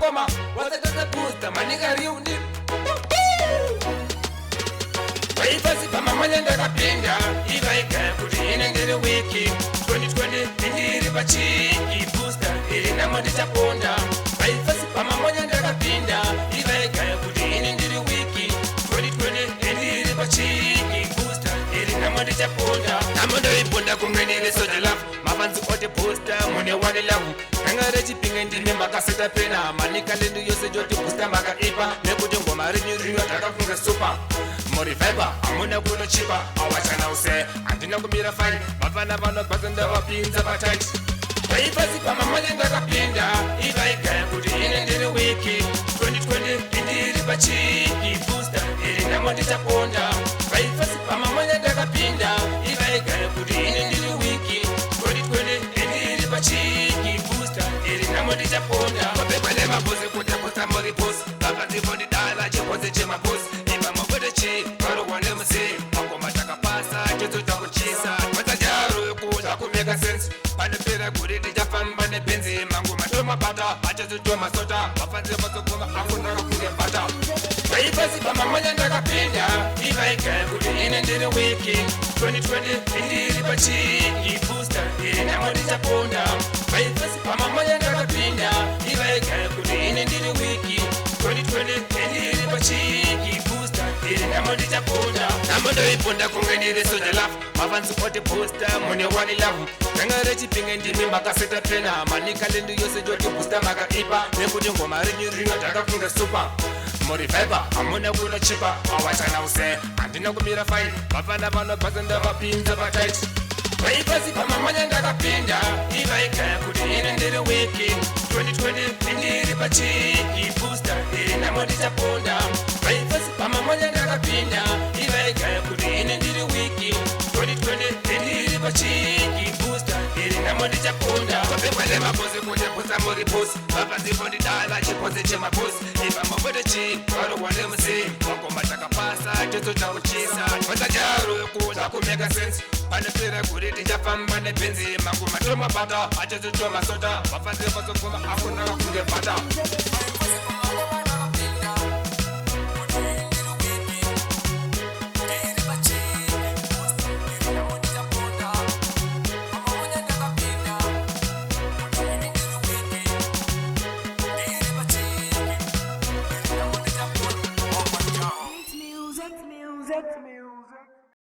ngoma wasatata booster manika riundi vaifasi pamamanya ndakapinda ivaigaya kuti ine ndiri wiki 2020 indiri pachiki booster iri namo ndichaponda vaifasi pamamanya ndakapinda ivaigaya kuti ine ndiri wiki 2020 indiri pachiki booster iri namo ndichaponda namo ndoiponda kumwenere soja lafu mafanzi ote booster mune wani lavu kangare chipinge ndine makaseta pena manika lendu yose joti booster makaipa nekuti ngoma rinyu rinyo takafunga super Mori Viber, amuna kuno chipa awachana use, andina kumira fine vafana vanobhazenda vapinza patight vaifasi pamamanya ndakapinda ivaigaya kuti ine ndiri wiki 2020 indiri pachiki booster iri namo ndichaponda vaifasi pamamanya ndakapinda ivaigaya kuti ine ndiri wiki 2020 indiri pachiki booster iri namo ndichaponda mabhebha nemaposi kuti posta mori posi vakadzivondidala chiposi chemaposi chi varogwane musei magoma takapasa chizoita kuchisa matajaro ekuda kumeka sense panepera kuri tichafamba nebenzi mangoma tomabata achazitomasota vafanze mazogoma afunaka kunge bata vaipasi pamamanya ndakapinda ivaigaya kuti ine ndiri wiki 2020 indiri pachiki booster iri namo ndichaponda vaipasi pamamanya ndakapinda ivaigaya kuti ine ndiri wiki 2020 indiri pachiki booster iri namo ndichaponda namo ndoiponda kunge ndiri soja lafu mafanzi ote booster mune wani lavu kangare chipinge ndimi makaseta pena manika lendu yose joti booster makaipa nekuti ngoma rinyu rinyo takafunga super Mori Viber, amuna kuno chipa awachana use, andina kumira fine vafana vanobhazenda vapinza patight vaifasi pamamanya ndakapinda ivaigaya kuti ine ndiri wiki 2020 indiri pachiki booster iri namo ndichaponda vaifasi pamamanya ndakapinda ivaigaya kuti ine ndiri wiki 2020 indiri pachiki booster iri namo ndichaponda vapembwa nemaposi kuti posa mori posi vapazivondidala chiposi chemaposi ivambokwete chi varogwane musei magoma takapasa chizoita kuchisa vasajaro ekuda kumeka sense panepera kuri tichafamba nebenzi magoma tomabata achazitomasota vafanze vazogoma afunaka kunge bata Music.